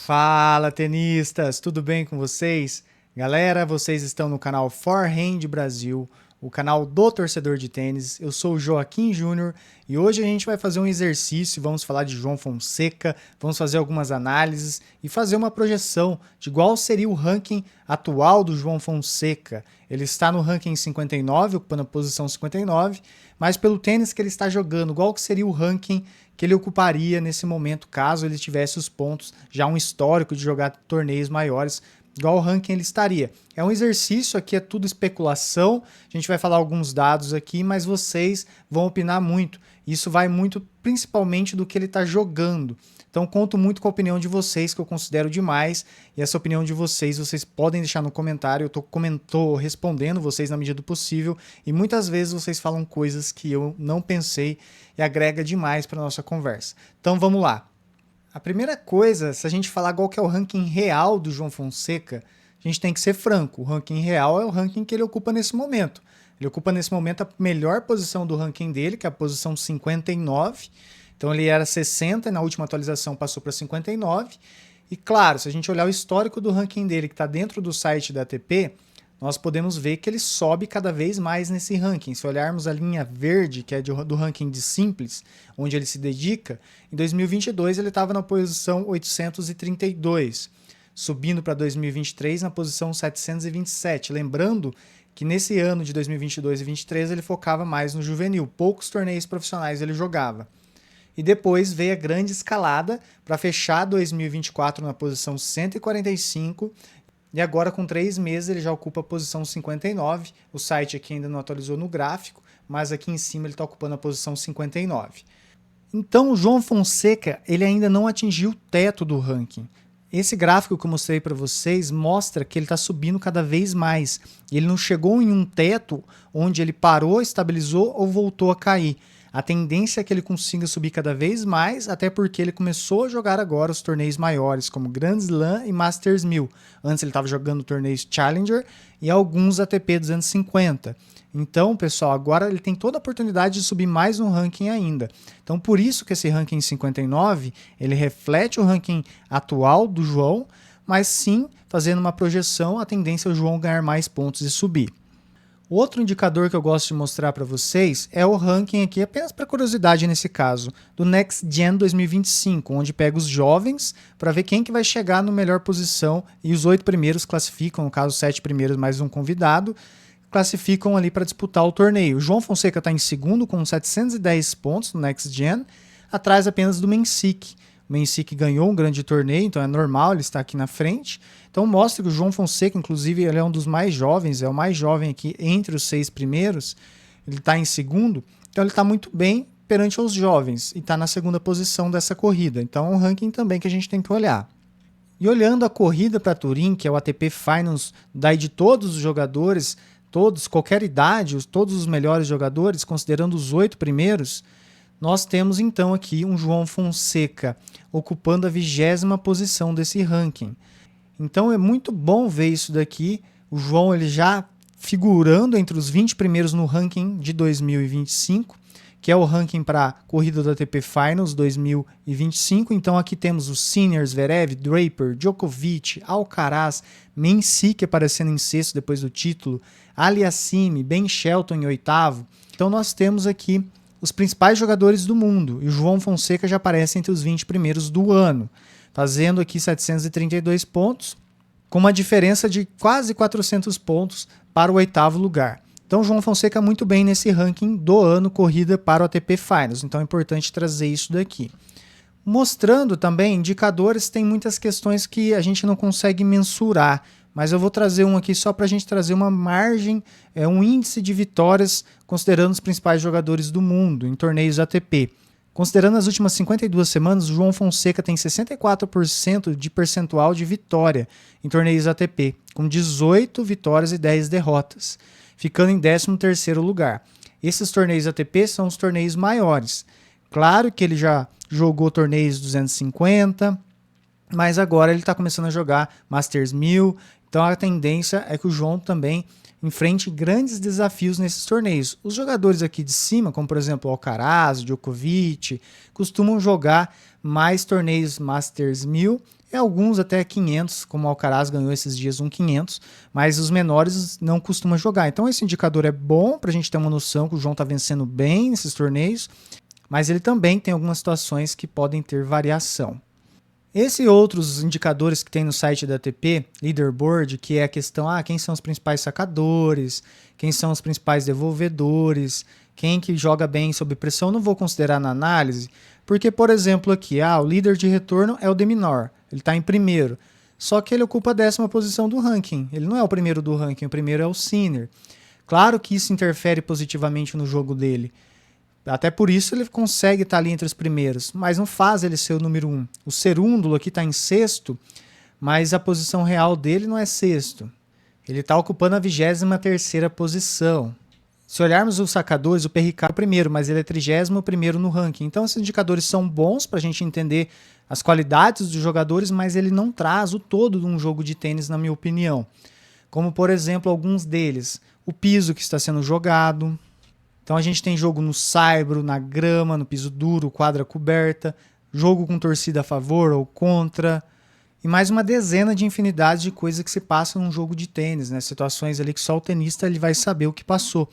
Fala, tenistas! Tudo bem com vocês? Galera, vocês estão no canal Forehand Brasil, o canal do torcedor de tênis. Eu sou o Joaquim Júnior e hoje a gente vai fazer um exercício, vamos falar de João Fonseca, vamos fazer algumas análises e fazer uma projeção de qual seria o ranking atual do João Fonseca. Ele está no ranking 59, ocupando a posição 59, mas pelo tênis que ele está jogando, qual que seria o ranking que ele ocuparia nesse momento, caso ele tivesse os pontos, já um histórico de jogar torneios maiores, igual o ranking ele estaria. É um exercício, aqui é tudo especulação, a gente vai falar alguns dados aqui, mas vocês vão opinar muito. Isso vai muito principalmente do que ele está jogando. Então conto muito com a opinião de vocês, que eu considero demais, e essa opinião de vocês podem deixar no comentário, eu tô respondendo vocês na medida do possível, e muitas vezes vocês falam coisas que eu não pensei e agrega demais para a nossa conversa. Então vamos lá. A primeira coisa, se a gente falar qual que é o ranking real do João Fonseca, a gente tem que ser franco. O ranking real é o ranking que ele ocupa nesse momento. Ele ocupa nesse momento a melhor posição do ranking dele, que é a posição 59. Então ele era 60 e na última atualização passou para 59. E claro, se a gente olhar o histórico do ranking dele, que está dentro do site da ATP, nós podemos ver que ele sobe cada vez mais nesse ranking. Se olharmos a linha verde, que é do ranking de simples, onde ele se dedica, em 2022 ele estava na posição 832, subindo para 2023 na posição 727. Lembrando que nesse ano de 2022 e 2023 ele focava mais no juvenil, poucos torneios profissionais ele jogava. E depois veio a grande escalada para fechar 2024 na posição 145, e agora com 3 meses ele já ocupa a posição 59, o site aqui ainda não atualizou no gráfico, mas aqui em cima ele está ocupando a posição 59. Então o João Fonseca ele ainda não atingiu o teto do ranking. Esse gráfico que eu mostrei para vocês mostra que ele está subindo cada vez mais. Ele não chegou em um teto onde ele parou, estabilizou ou voltou a cair. A tendência é que ele consiga subir cada vez mais, até porque ele começou a jogar agora os torneios maiores, como Grand Slam e Masters 1000. Antes ele estava jogando torneios Challenger e alguns ATP 250. Então, pessoal, agora ele tem toda a oportunidade de subir mais um ranking ainda. Então, por isso que esse ranking 59, ele reflete o ranking atual do João, mas sim, fazendo uma projeção, a tendência é o João ganhar mais pontos e subir. Outro indicador que eu gosto de mostrar para vocês é o ranking aqui, apenas para curiosidade nesse caso, do Next Gen 2025, onde pega os jovens para ver quem que vai chegar na melhor posição e os 8 primeiros classificam, no caso 7 primeiros mais um convidado, classificam ali para disputar o torneio. O João Fonseca está em segundo com 710 pontos no Next Gen, atrás apenas do Mensik. O Mensik ganhou um grande torneio, então é normal ele estar aqui na frente. Então mostra que o João Fonseca, inclusive, ele é um dos mais jovens, é o mais jovem aqui entre os 6 primeiros. Ele está em segundo, então ele está muito bem perante os jovens e está na segunda posição dessa corrida. Então é um ranking também que a gente tem que olhar. E olhando a corrida para Turim, que é o ATP Finals, daí de todos os jogadores, todos, qualquer idade, todos os melhores jogadores, considerando os 8 primeiros, nós temos então aqui um João Fonseca ocupando a 20ª posição desse ranking. Então é muito bom ver isso daqui, o João ele já figurando entre os 20 primeiros no ranking de 2025, que é o ranking para a corrida do ATP Finals 2025. Então aqui temos os Sinner, Zverev, Draper, Djokovic, Alcaraz, Mensik aparecendo em sexto depois do título, Aliassime, Ben Shelton em oitavo. Então nós temos aqui os principais jogadores do mundo, e o João Fonseca já aparece entre os 20 primeiros do ano, fazendo aqui 732 pontos, com uma diferença de quase 400 pontos para o 8º lugar. Então o João Fonseca muito bem nesse ranking do ano corrida para o ATP Finals, então é importante trazer isso daqui. Mostrando também indicadores, tem muitas questões que a gente não consegue mensurar, mas eu vou trazer um aqui só para a gente trazer uma margem, um índice de vitórias, considerando os principais jogadores do mundo em torneios ATP. Considerando as últimas 52 semanas, o João Fonseca tem 64% de percentual de vitória em torneios ATP, com 18 vitórias e 10 derrotas, ficando em 13º lugar. Esses torneios ATP são os torneios maiores. Claro que ele já jogou torneios 250, mas agora ele está começando a jogar Masters 1000, então a tendência é que o João também enfrente grandes desafios nesses torneios. Os jogadores aqui de cima, como por exemplo o Alcaraz, o Djokovic, costumam jogar mais torneios Masters 1000 e alguns até 500, como o Alcaraz ganhou esses dias 500, mas os menores não costumam jogar. Então esse indicador é bom para a gente ter uma noção que o João está vencendo bem nesses torneios, mas ele também tem algumas situações que podem ter variação. Esse e outros indicadores que tem no site da ATP, Leaderboard, que é a questão, quem são os principais sacadores, quem são os principais devolvedores, quem que joga bem sob pressão, não vou considerar na análise, porque, por exemplo, aqui, o líder de retorno é o de Minaur, ele está em primeiro, só que ele ocupa a 10ª posição do ranking, ele não é o primeiro do ranking, o primeiro é o Sinner. Claro que isso interfere positivamente no jogo dele, até por isso ele consegue estar ali entre os primeiros, mas não faz ele ser o número 1. O Cerúndulo aqui está em sexto, mas a posição real dele não é sexto. Ele está ocupando a 23ª posição. Se olharmos os sacadores, o Perricard é o primeiro, mas ele é 31º no ranking. Então esses indicadores são bons para a gente entender as qualidades dos jogadores, mas ele não traz o todo de um jogo de tênis, na minha opinião. Como, por exemplo, alguns deles. O piso que está sendo jogado. Então a gente tem jogo no saibro, na grama, no piso duro, quadra coberta, jogo com torcida a favor ou contra, e mais uma dezena de infinidade de coisas que se passam num jogo de tênis, né? Situações ali que só o tenista ele vai saber o que passou.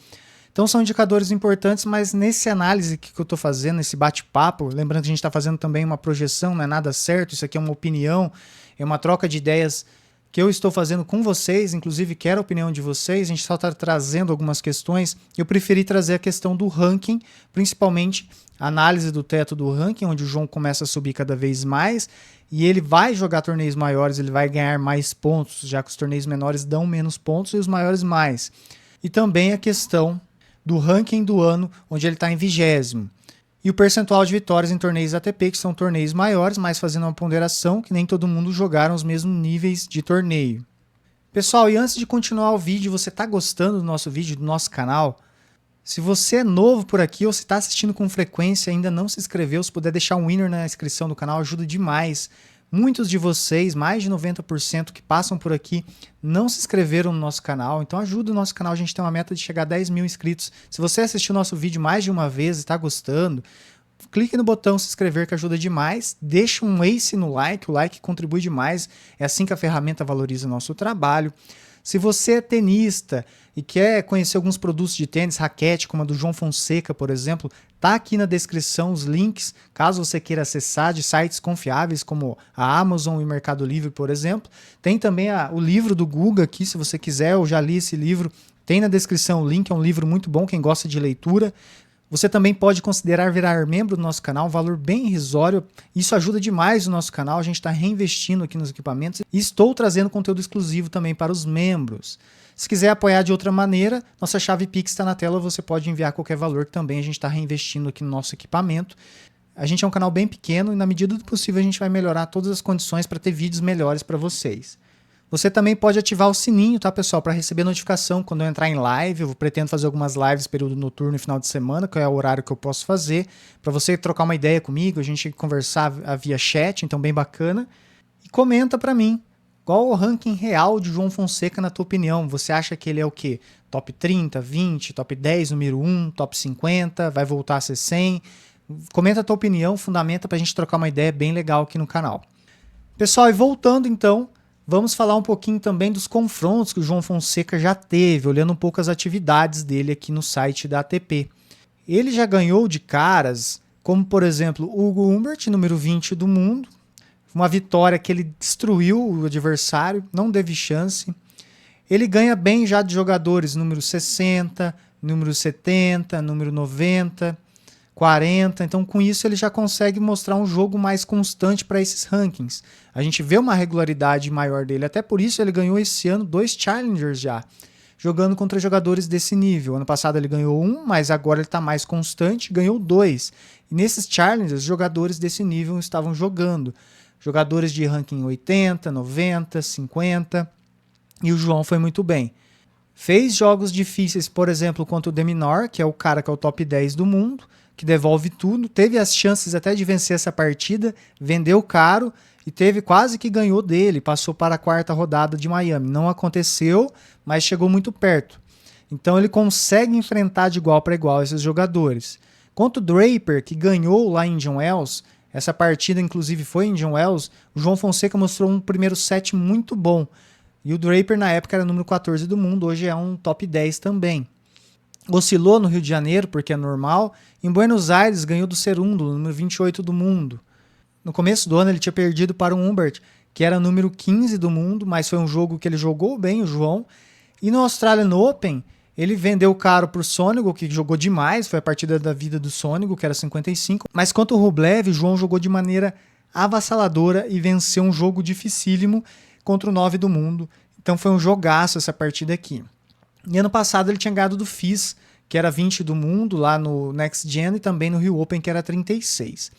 Então são indicadores importantes, mas nesse análise que eu estou fazendo, esse bate-papo, lembrando que a gente está fazendo também uma projeção, não é nada certo, isso aqui é uma opinião, é uma troca de ideias que eu estou fazendo com vocês, inclusive quero a opinião de vocês, a gente só está trazendo algumas questões. Eu preferi trazer a questão do ranking, principalmente a análise do teto do ranking, onde o João começa a subir cada vez mais, e ele vai jogar torneios maiores, ele vai ganhar mais pontos, já que os torneios menores dão menos pontos e os maiores mais. E também a questão do ranking do ano, onde ele está em 20º. E o percentual de vitórias em torneios ATP, que são torneios maiores, mas fazendo uma ponderação que nem todo mundo jogaram os mesmos níveis de torneio. Pessoal, e antes de continuar o vídeo, você está gostando do nosso vídeo, do nosso canal? Se você é novo por aqui ou se está assistindo com frequência e ainda não se inscreveu, se puder deixar um winner na inscrição do canal, ajuda demais. Muitos de vocês, mais de 90% que passam por aqui, não se inscreveram no nosso canal, então ajuda o nosso canal, a gente tem uma meta de chegar a 10 mil inscritos. Se você assistiu o nosso vídeo mais de uma vez e está gostando, clique no botão se inscrever que ajuda demais, deixa um ace no like, o like contribui demais, é assim que a ferramenta valoriza o nosso trabalho. Se você é tenista e quer conhecer alguns produtos de tênis, raquete, como a do João Fonseca, por exemplo, tá aqui na descrição os links, caso você queira acessar de sites confiáveis como a Amazon e o Mercado Livre, por exemplo. Tem também o livro do Guga aqui, se você quiser, eu já li esse livro, tem na descrição o link, é um livro muito bom, quem gosta de leitura. Você também pode considerar virar membro do nosso canal, um valor bem irrisório. Isso ajuda demais o nosso canal, a gente está reinvestindo aqui nos equipamentos e estou trazendo conteúdo exclusivo também para os membros. Se quiser apoiar de outra maneira, nossa chave Pix está na tela, você pode enviar qualquer valor que também a gente está reinvestindo aqui no nosso equipamento. A gente é um canal bem pequeno e na medida do possível a gente vai melhorar todas as condições para ter vídeos melhores para vocês. Você também pode ativar o sininho, tá, pessoal, para receber notificação quando eu entrar em live. Eu pretendo fazer algumas lives período noturno e final de semana, que é o horário que eu posso fazer, para você trocar uma ideia comigo, a gente conversar via chat, então bem bacana. E comenta para mim, qual o ranking real de João Fonseca na tua opinião? Você acha que ele é o quê? Top 30, 20, top 10, número 1, top 50, vai voltar a ser 100? Comenta a tua opinião, fundamenta para a gente trocar uma ideia bem legal aqui no canal. Pessoal, e voltando então, vamos falar um pouquinho também dos confrontos que o João Fonseca já teve, olhando um pouco as atividades dele aqui no site da ATP. Ele já ganhou de caras, como por exemplo, Hugo Humbert, número 20 do mundo, uma vitória que ele destruiu o adversário, não teve chance. Ele ganha bem já de jogadores número 60, número 70, número 90, 40, então com isso ele já consegue mostrar um jogo mais constante para esses rankings. A gente vê uma regularidade maior dele, até por isso ele ganhou esse ano 2 Challengers já, jogando contra jogadores desse nível. Ano passado ele ganhou 1, mas agora ele está mais constante, ganhou 2. E nesses Challengers, jogadores desse nível estavam jogando. Jogadores de ranking 80, 90, 50, e o João foi muito bem. Fez jogos difíceis, por exemplo, contra o de Minaur, que é o cara que é o top 10 do mundo, que devolve tudo, teve as chances até de vencer essa partida, vendeu caro, e teve quase que ganhou dele, passou para a quarta rodada de Miami. Não aconteceu, mas chegou muito perto. Então ele consegue enfrentar de igual para igual esses jogadores. Quanto o Draper, que ganhou lá em Indian Wells, essa partida inclusive foi em Indian Wells, o João Fonseca mostrou um primeiro set muito bom. E o Draper na época era número 14 do mundo, hoje é um top 10 também. Oscilou no Rio de Janeiro, porque é normal. Em Buenos Aires ganhou do Cerundo, número 28 do mundo. No começo do ano ele tinha perdido para o Humbert, que era número 15 do mundo, mas foi um jogo que ele jogou bem, o João. E no Australian Open, ele vendeu caro para o Sonego, que jogou demais, foi a partida da vida do Sonego, que era 55. Mas quanto o Rublev, o João jogou de maneira avassaladora e venceu um jogo dificílimo contra o 9 do mundo. Então foi um jogaço essa partida aqui. E ano passado ele tinha ganhado do FIS, que era 20 do mundo, lá no Next Gen, e também no Rio Open, que era 36.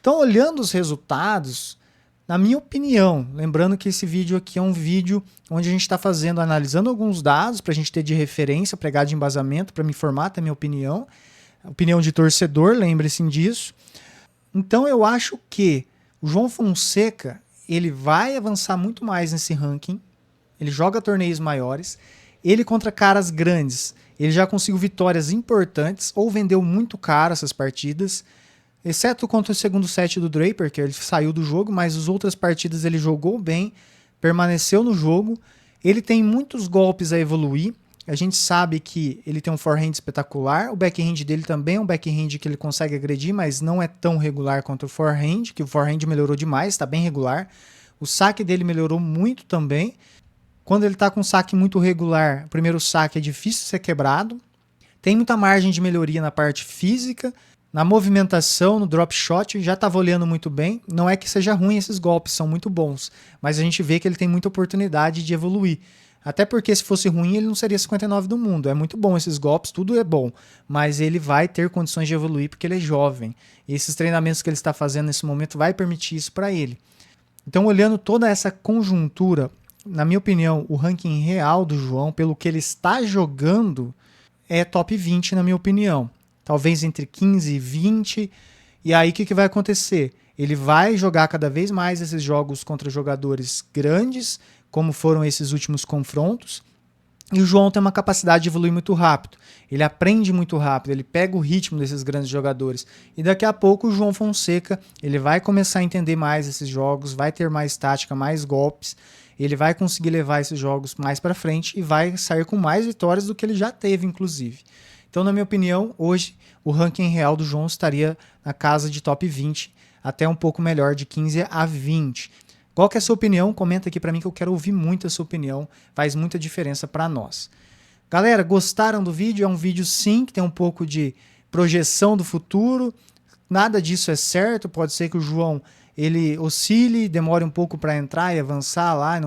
Então, olhando os resultados, na minha opinião, lembrando que esse vídeo aqui é um vídeo onde a gente está analisando alguns dados para a gente ter de referência, pregar de embasamento, para me informar, ter minha opinião. Opinião de torcedor, lembre-se disso. Então, eu acho que o João Fonseca, ele vai avançar muito mais nesse ranking, ele joga torneios maiores, ele contra caras grandes, ele já conseguiu vitórias importantes ou vendeu muito caro essas partidas, exceto contra o segundo set do Draper, que ele saiu do jogo, mas as outras partidas ele jogou bem, permaneceu no jogo, ele tem muitos golpes a evoluir, a gente sabe que ele tem um forehand espetacular, o backhand dele também é um backhand que ele consegue agredir, mas não é tão regular quanto o forehand, que o forehand melhorou demais, está bem regular, o saque dele melhorou muito também. Quando ele está com um saque muito regular, o primeiro saque é difícil ser quebrado. Tem muita margem de melhoria na parte física, na movimentação, no drop shot, já estava olhando muito bem. Não é que seja ruim esses golpes, são muito bons, mas a gente vê que ele tem muita oportunidade de evoluir. Até porque se fosse ruim, ele não seria 59 do mundo. É muito bom esses golpes, tudo é bom, mas ele vai ter condições de evoluir porque ele é jovem. E esses treinamentos que ele está fazendo nesse momento vai permitir isso para ele. Então, olhando toda essa conjuntura, na minha opinião, o ranking real do João, pelo que ele está jogando, é top 20, na minha opinião. Talvez entre 15 e 20. E aí, o que vai acontecer? Ele vai jogar cada vez mais esses jogos contra jogadores grandes, como foram esses últimos confrontos. E o João tem uma capacidade de evoluir muito rápido. Ele aprende muito rápido, ele pega o ritmo desses grandes jogadores. E daqui a pouco o João Fonseca, ele vai começar a entender mais esses jogos, vai ter mais tática, mais golpes. Ele vai conseguir levar esses jogos mais para frente e vai sair com mais vitórias do que ele já teve, inclusive. Então, na minha opinião, hoje o ranking real do João estaria na casa de top 20, até um pouco melhor, de 15 a 20. Qual que é a sua opinião? Comenta aqui para mim que eu quero ouvir muito a sua opinião, faz muita diferença para nós. Galera, gostaram do vídeo? É um vídeo sim, que tem um pouco de projeção do futuro, nada disso é certo, pode ser que o João ele oscile, demore um pouco para entrar e avançar lá,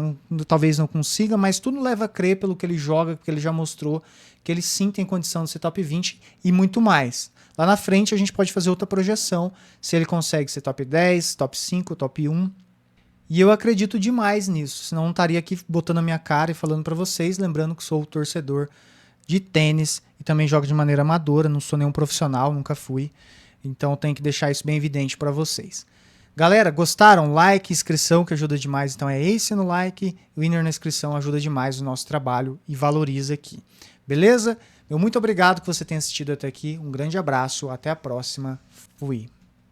talvez não consiga, mas tudo leva a crer pelo que ele joga, porque ele já mostrou que ele sim tem condição de ser top 20 e muito mais. Lá na frente a gente pode fazer outra projeção, se ele consegue ser top 10, top 5, top 1. E eu acredito demais nisso, senão não estaria aqui botando a minha cara e falando para vocês, lembrando que sou torcedor de tênis e também jogo de maneira amadora, não sou nenhum profissional, nunca fui. Então tenho que deixar isso bem evidente para vocês. Galera, gostaram? Like, inscrição que ajuda demais. Então é esse no like, o winner na inscrição ajuda demais o nosso trabalho e valoriza aqui. Beleza? Meu muito obrigado que você tenha assistido até aqui. Um grande abraço, até a próxima. Fui.